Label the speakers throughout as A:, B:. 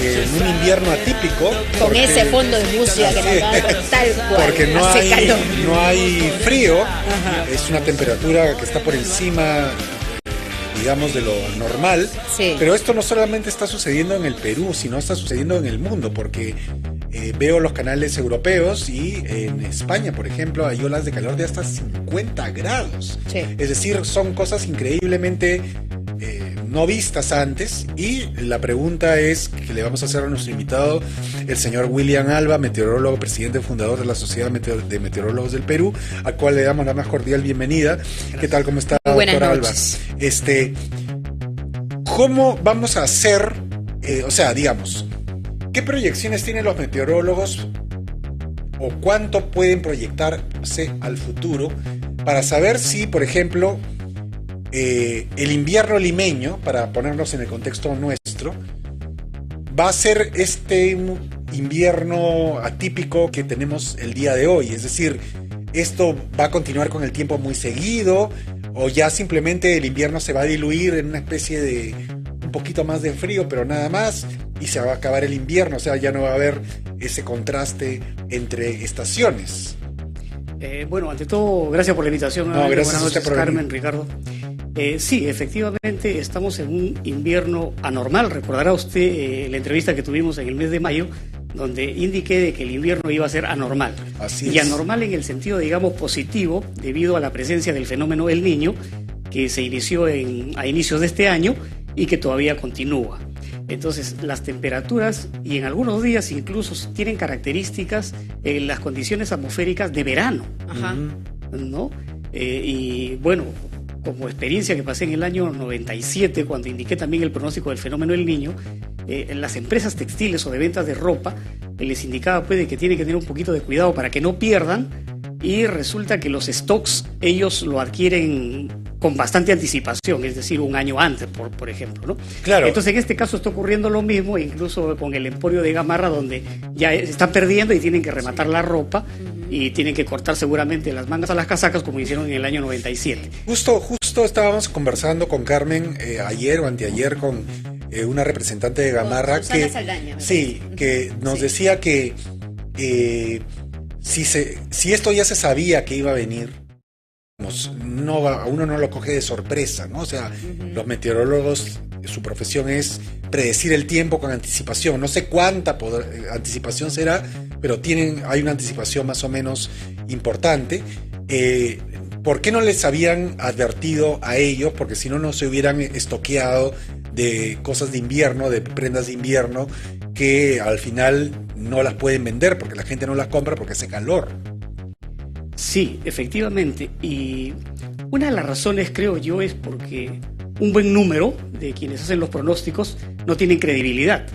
A: en un invierno atípico.
B: Con ese fondo de música que nos da tal cual.
A: Porque no hay frío. Ajá. Es una temperatura que está por encima, digamos, de lo normal.
B: Sí.
A: Pero esto no solamente está sucediendo en el Perú, sino está sucediendo en el mundo, porque veo los canales europeos y en España, por ejemplo, hay olas de calor de hasta 50 grados.
B: Sí.
A: Es decir, son cosas increíblemente no vistas antes. Y la pregunta es que le vamos a hacer a nuestro invitado, el señor William Alba, meteorólogo, presidente fundador de la Sociedad de Meteorólogos del Perú, al cual le damos la más cordial bienvenida. Gracias. ¿Qué tal? ¿Cómo está, doctor Alba? ¿Cómo vamos a hacer, digamos, qué proyecciones tienen los meteorólogos o cuánto pueden proyectarse al futuro para saber si, por ejemplo, el invierno limeño, para ponernos en el contexto nuestro, va a ser este invierno atípico que tenemos el día de hoy? Es decir, ¿esto va a continuar con el tiempo muy seguido o ya simplemente el invierno se va a diluir en una especie de un poquito más de frío, pero nada más, y se va a acabar el invierno? O sea, ya no va a haber ese contraste entre estaciones.
C: Bueno, ante todo, gracias por la invitación.
A: No, gracias.
C: Buenas noches, Carmen, Ricardo. Sí, efectivamente estamos en un invierno anormal. Recordará usted la entrevista que tuvimos en el mes de mayo, donde indiqué de que el invierno iba a ser anormal.
A: Así es.
C: Y anormal en el sentido, digamos, positivo, debido a la presencia del fenómeno El Niño, que se inició a inicios de este año y que todavía continúa. Entonces, las temperaturas, y en algunos días incluso, tienen características en las condiciones atmosféricas de verano.
B: Ajá.
C: ¿No? Y bueno, como experiencia que pasé en el año 97, cuando indiqué también el pronóstico del fenómeno El Niño, en las empresas textiles o de ventas de ropa, les indicaba pues de que tienen que tener un poquito de cuidado para que no pierdan, y resulta que los stocks ellos lo adquieren con bastante anticipación, es decir, un año antes, por ejemplo, ¿no?
A: Claro.
C: Entonces en este caso está ocurriendo lo mismo, incluso con el emporio de Gamarra, donde ya están perdiendo y tienen que rematar la ropa y tienen que cortar seguramente las mangas a las casacas, como hicieron en el año 97.
A: Justo estábamos conversando con Carmen ayer o anteayer con una representante de Gamarra
B: Susana Saldaña,
A: que nos decía que si esto ya se sabía que iba a venir, a uno no lo coge de sorpresa, ¿no? O sea, los meteorólogos, su profesión es predecir el tiempo con anticipación. No sé cuánta anticipación será, pero hay una anticipación más o menos importante. ¿Por qué no les habían advertido a ellos? Porque si no, no se hubieran estoqueado de cosas de invierno, de prendas de invierno, que al final no las pueden vender porque la gente no las compra porque hace calor.
C: Sí, efectivamente. Y una de las razones, creo yo, es porque un buen número de quienes hacen los pronósticos no tienen credibilidad.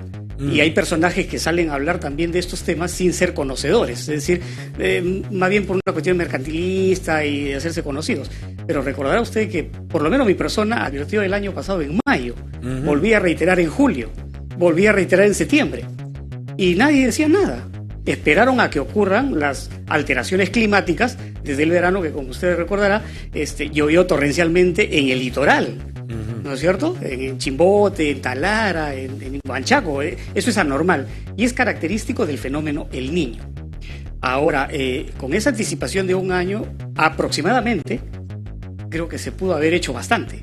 C: Y hay personajes que salen a hablar también de estos temas sin ser conocedores, es decir, más bien por una cuestión mercantilista y de hacerse conocidos. Pero recordará usted que por lo menos mi persona advirtió el año pasado en mayo, volví a reiterar en julio, volví a reiterar en septiembre, y nadie decía nada. Esperaron a que ocurran las alteraciones climáticas desde el verano, que como usted recordará, llovió torrencialmente en el litoral, ¿no es cierto? En Chimbote, en Talara, en Huanchaco. Eso es anormal y es característico del fenómeno El Niño. Ahora, con esa anticipación de un año aproximadamente, creo que se pudo haber hecho bastante.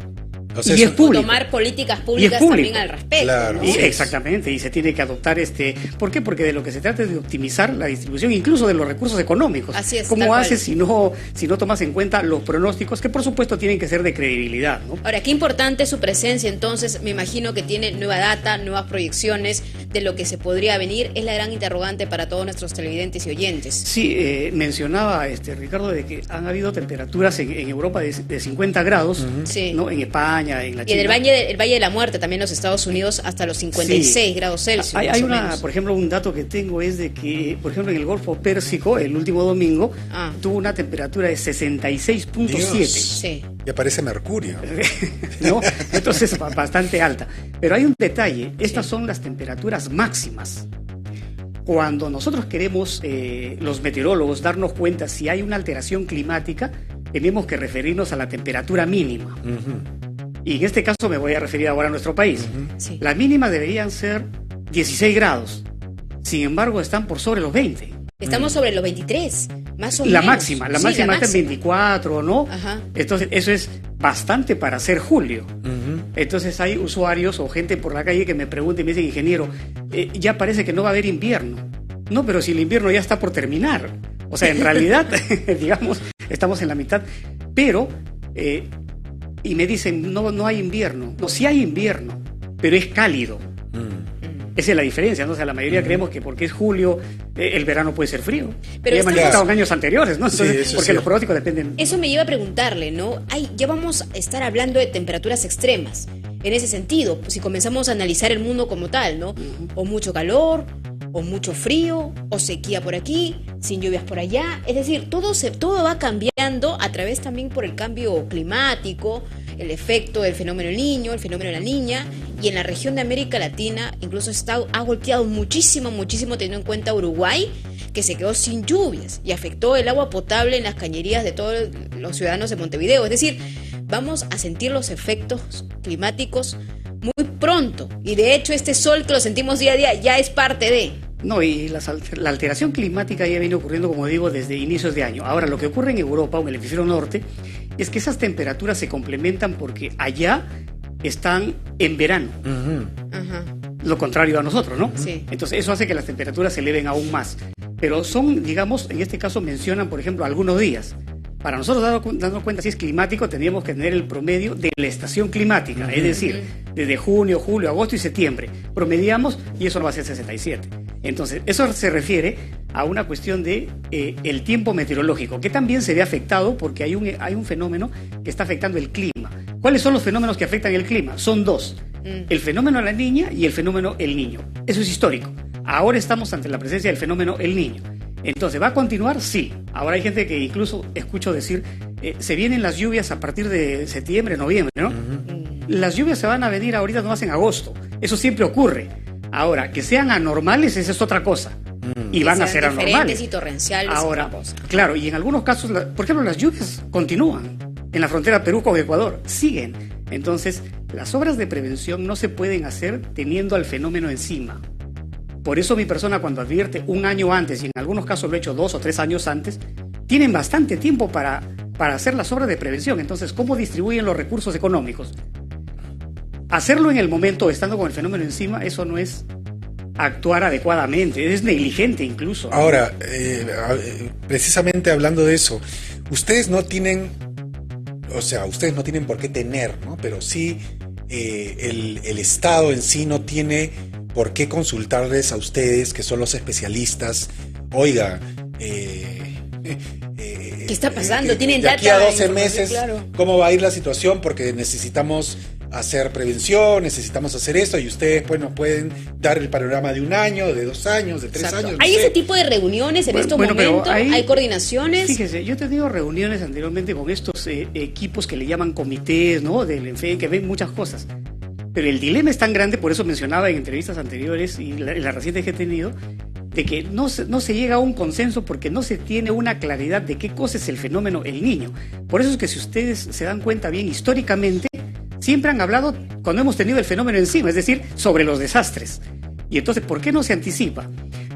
A: O sea,
C: y es público.
B: Tomar políticas públicas también al respecto.
A: Claro.
B: ¿no?
C: Exactamente, y se tiene que adoptar ¿Por qué? Porque de lo que se trata es de optimizar la distribución, incluso de los recursos económicos.
B: Así es.
C: ¿Cómo haces si no tomas en cuenta los pronósticos, que por supuesto tienen que ser de credibilidad, ¿no?
B: Ahora, qué importante es su presencia, entonces, me imagino que tiene nueva data, nuevas proyecciones de lo que se podría venir. Es la gran interrogante para todos nuestros televidentes y oyentes.
C: Sí, mencionaba Ricardo de que han habido temperaturas en Europa de 50 grados,
B: Sí.
C: ¿no? En España, en la
B: Y
C: China.
B: en el Valle de la Muerte, también en los Estados Unidos, hasta los 56 grados Celsius.
C: Hay por ejemplo, un dato que tengo es de que, por ejemplo, en el Golfo Pérsico, el último domingo, tuvo una temperatura de 66.7.
B: Sí.
A: Y aparece Mercurio.
C: ¿No? Entonces, bastante alta. Pero hay un detalle, estas son las temperaturas máximas. Cuando nosotros queremos, los meteorólogos, darnos cuenta si hay una alteración climática, tenemos que referirnos a la temperatura mínima. Y en este caso me voy a referir ahora a nuestro país.
B: Sí.
C: Las mínimas deberían ser 16 grados. Sin embargo, están por sobre los 20.
B: Estamos sobre los 23, más o
C: La
B: menos.
C: máxima está en 24, ¿no?
B: Ajá.
C: Entonces, eso es bastante para ser julio. Entonces, hay usuarios o gente por la calle que me pregunta y me dicen, ingeniero, ya parece que no va a haber invierno. No, pero si el invierno ya está por terminar. O sea, en realidad, digamos, estamos en la mitad. Pero, y me dicen, no hay invierno. No, sí hay invierno, pero es cálido. Esa es la diferencia, ¿no? O sea, la mayoría creemos que porque es julio, el verano puede ser frío.
B: Pero
C: ya hemos estado en años anteriores, ¿no? Entonces,
A: Sí,
C: porque los pronósticos dependen.
B: Eso me lleva a preguntarle, ¿no? Ya vamos a estar hablando de temperaturas extremas. En ese sentido, pues, si comenzamos a analizar el mundo como tal, ¿no? O mucho calor, o mucho frío, o sequía por aquí, sin lluvias por allá. Es decir, todo va cambiando a través también por el cambio climático, el efecto del fenómeno del niño, el fenómeno de la niña, y en la región de América Latina incluso ha golpeado muchísimo teniendo en cuenta Uruguay, que se quedó sin lluvias y afectó el agua potable en las cañerías de todos los ciudadanos de Montevideo. Es decir, vamos a sentir los efectos climáticos muy pronto, y de hecho este sol que lo sentimos día a día ya es parte de...
C: No, y la alteración climática ya viene ocurriendo, como digo, desde inicios de año. Ahora, lo que ocurre en Europa o en el hemisferio norte es que esas temperaturas se complementan porque allá están en verano.
B: Ajá.
C: Lo contrario a nosotros, ¿no?
B: Sí.
C: Entonces, eso hace que las temperaturas se eleven aún más. Pero son, digamos, en este caso mencionan, por ejemplo, algunos días. Para nosotros, dando cuenta si es climático, tendríamos que tener el promedio de la estación climática, es decir, desde junio, julio, agosto y septiembre. Promediamos y eso no va a ser 67. Entonces, eso se refiere a una cuestión de el tiempo meteorológico, que también se ve afectado porque hay un fenómeno que está afectando el clima. ¿Cuáles son los fenómenos que afectan el clima? Son dos. El fenómeno La Niña y el fenómeno El Niño. Eso es histórico. Ahora estamos ante la presencia del fenómeno El Niño. Entonces, ¿va a continuar? Sí. Ahora hay gente que incluso escucho decir, se vienen las lluvias a partir de septiembre, noviembre, ¿no? Las lluvias se van a venir ahorita nomás en agosto. Eso siempre ocurre. Ahora, que sean anormales, esa es otra cosa. Y van a ser anormales.
B: Y torrenciales.
C: Ahora, claro, y en algunos casos, por ejemplo, las lluvias continúan. En la frontera Perú con Ecuador, siguen. Entonces, las obras de prevención no se pueden hacer teniendo al fenómeno encima. Por eso mi persona, cuando advierte un año antes, y en algunos casos lo he hecho 2 o 3 años antes, tienen bastante tiempo para hacer las obras de prevención. Entonces, ¿cómo distribuyen los recursos económicos? Hacerlo en el momento, estando con el fenómeno encima, eso no es actuar adecuadamente, es negligente incluso.
A: Ahora, precisamente hablando de eso, ustedes no tienen por qué tener, ¿no? Pero sí el Estado en sí no tiene por qué consultarles a ustedes, que son los especialistas. Oiga,
B: ¿qué está pasando? ¿Tienen
A: de aquí
B: data?
A: a 12 meses,
B: claro.
A: ¿Cómo va a ir la situación? Porque necesitamos hacer prevención, necesitamos hacer esto, y ustedes pues nos pueden dar el panorama de 1 año, de 2 años, de 3
B: Exacto.
A: años.
B: ¿Hay
A: no sé.
B: ese tipo de reuniones en estos momentos? ¿Hay coordinaciones?
C: Fíjese, yo he tenido reuniones anteriormente con estos equipos que le llaman comités, ¿no? Del ENFE, que ven muchas cosas. Pero el dilema es tan grande, por eso mencionaba en entrevistas anteriores y las recientes que he tenido, de que no se llega a un consenso porque no se tiene una claridad de qué cosa es el fenómeno El Niño. Por eso es que si ustedes se dan cuenta bien, históricamente, siempre han hablado cuando hemos tenido el fenómeno encima, es decir, sobre los desastres. Y entonces, ¿por qué no se anticipa?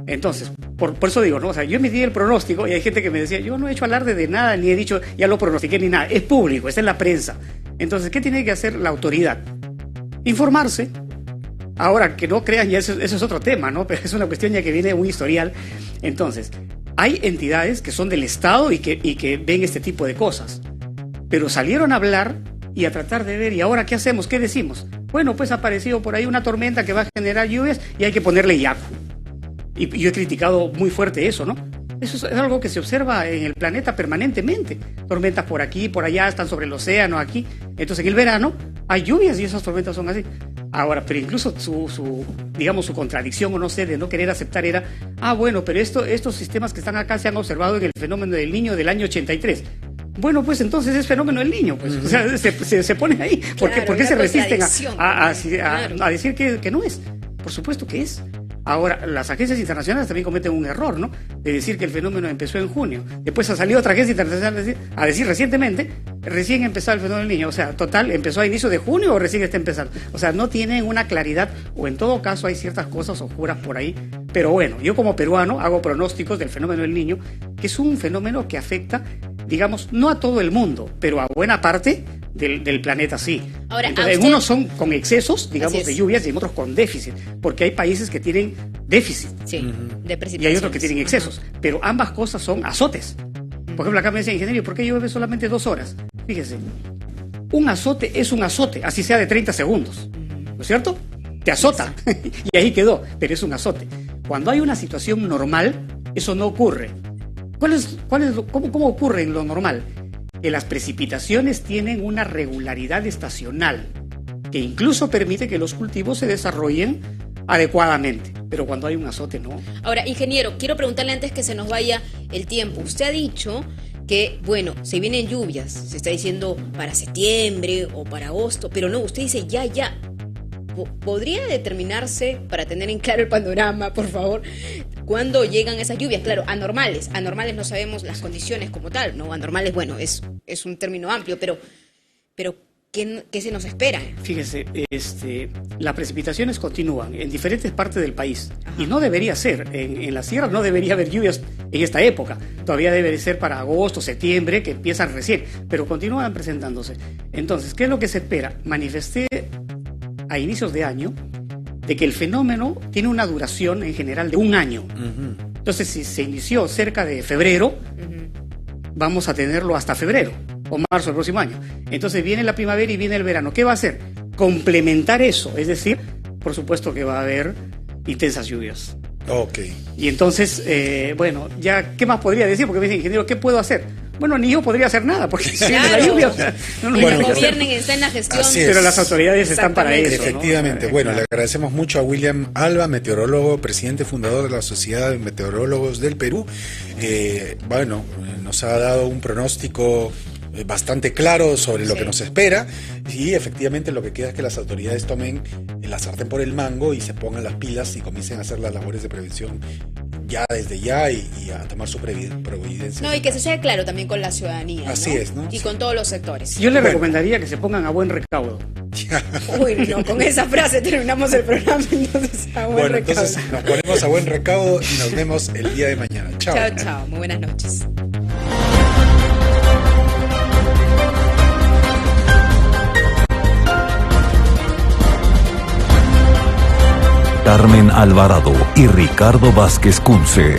C: Entonces, por eso digo, ¿no? O sea, yo me di el pronóstico y hay gente que me decía, yo no he hecho alarde de nada, ni he dicho, ya lo pronostiqué, ni nada. Es público, está en la prensa. Entonces, ¿qué tiene que hacer la autoridad? Informarse. Ahora, que no crean, ya eso es otro tema, ¿no? Pero es una cuestión ya que viene de un historial. Entonces, hay entidades que son del Estado y que ven este tipo de cosas. Pero salieron a hablar y a tratar de ver, ¿y ahora qué hacemos? ¿Qué decimos? Bueno, pues ha aparecido por ahí una tormenta que va a generar lluvias y hay que ponerle yacu. Y yo he criticado muy fuerte eso, ¿no? Eso es algo que se observa en el planeta permanentemente. Tormentas por aquí, por allá, están sobre el océano, aquí. Entonces, en el verano hay lluvias y esas tormentas son así. Ahora, pero incluso su contradicción, o no sé, de no querer aceptar era, bueno, pero estos sistemas que están acá se han observado en el fenómeno del Niño del año 83. Bueno, pues entonces es fenómeno del Niño, pues. O sea, se ponen ahí. ¿Por qué se resisten a decir que no es? Por supuesto que es. Ahora, las agencias internacionales también cometen un error, ¿no? De decir que el fenómeno empezó en junio. Después ha salido otra agencia internacional a decir recientemente recién empezó el fenómeno del Niño, o sea, total, ¿empezó a inicio de junio o recién está empezando? O sea, no tienen una claridad, o en todo caso hay ciertas cosas oscuras por ahí, pero bueno, yo como peruano hago pronósticos del fenómeno del Niño, que es un fenómeno que afecta, digamos, no a todo el mundo, pero a buena parte del planeta sí.
B: Ahora,
C: entonces, en unos son con excesos, digamos, de lluvias, y en otros con déficit, porque hay países que tienen déficit,
B: sí, de precipitaciones,
C: y hay otros que tienen excesos, pero ambas cosas son azotes. Por ejemplo, acá me decía, ingeniero, ¿por qué llueve solamente 2 horas? Fíjese, un azote es un azote, así sea de 30 segundos, ¿no es cierto? Te azota, y ahí quedó, pero es un azote. Cuando hay una situación normal, eso no ocurre. ¿Cómo ocurre en lo normal? Que las precipitaciones tienen una regularidad estacional, que incluso permite que los cultivos se desarrollen adecuadamente, pero cuando hay un azote no.
B: Ahora, ingeniero, quiero preguntarle antes que se nos vaya el tiempo. Usted ha dicho que, bueno, se vienen lluvias, se está diciendo para septiembre o para agosto, pero no, usted dice ya. ¿Podría determinarse, para tener en claro el panorama, por favor, cuándo llegan esas lluvias? Claro, anormales no sabemos las condiciones como tal, ¿no? Anormales, bueno, es un término amplio, pero ¿qué se nos espera?
C: Fíjese, las precipitaciones continúan en diferentes partes del país. Ajá. Y no debería ser, en la sierra no debería haber lluvias en esta época. Todavía debe de ser para agosto, septiembre, que empiezan recién, pero continúan presentándose. Entonces, ¿qué es lo que se espera? Manifesté a inicios de año de que el fenómeno tiene una duración en general de 1 año. Uh-huh. Entonces, si se inició cerca de febrero, vamos a tenerlo hasta febrero o marzo del próximo año. Entonces viene la primavera y viene el verano. ¿Qué va a hacer? Complementar eso, es decir, por supuesto que va a haber intensas lluvias.
A: Ok.
C: Y entonces, bueno, ya, ¿qué más podría decir? Porque me dicen, ingeniero, ¿qué puedo hacer? Bueno, ni yo podría hacer nada, porque si viene la lluvia, o sea, no nos
B: bueno, gobiernen, está en la gestión.
C: Pero las autoridades están para eso.
A: Efectivamente. ¿No? Bueno, le agradecemos mucho a William Alba, meteorólogo, presidente fundador de la Sociedad de Meteorólogos del Perú. Bueno, nos ha dado un pronóstico bastante claro sobre lo que nos espera, y efectivamente lo que queda es que las autoridades tomen la sartén por el mango y se pongan las pilas y comiencen a hacer las labores de prevención ya desde ya y a tomar su providencia.
B: No, y que se sea claro también con la ciudadanía.
A: Así es, ¿no?
B: Y con todos los sectores.
C: Yo le recomendaría que se pongan a buen recaudo.
B: Uy, no, con esa frase terminamos el programa, entonces a buen recaudo.
A: Entonces nos ponemos a buen recaudo y nos vemos el día de mañana. Chao.
B: Chao, muy buenas noches.
D: Carmen Alvarado y Ricardo Vázquez Kunze.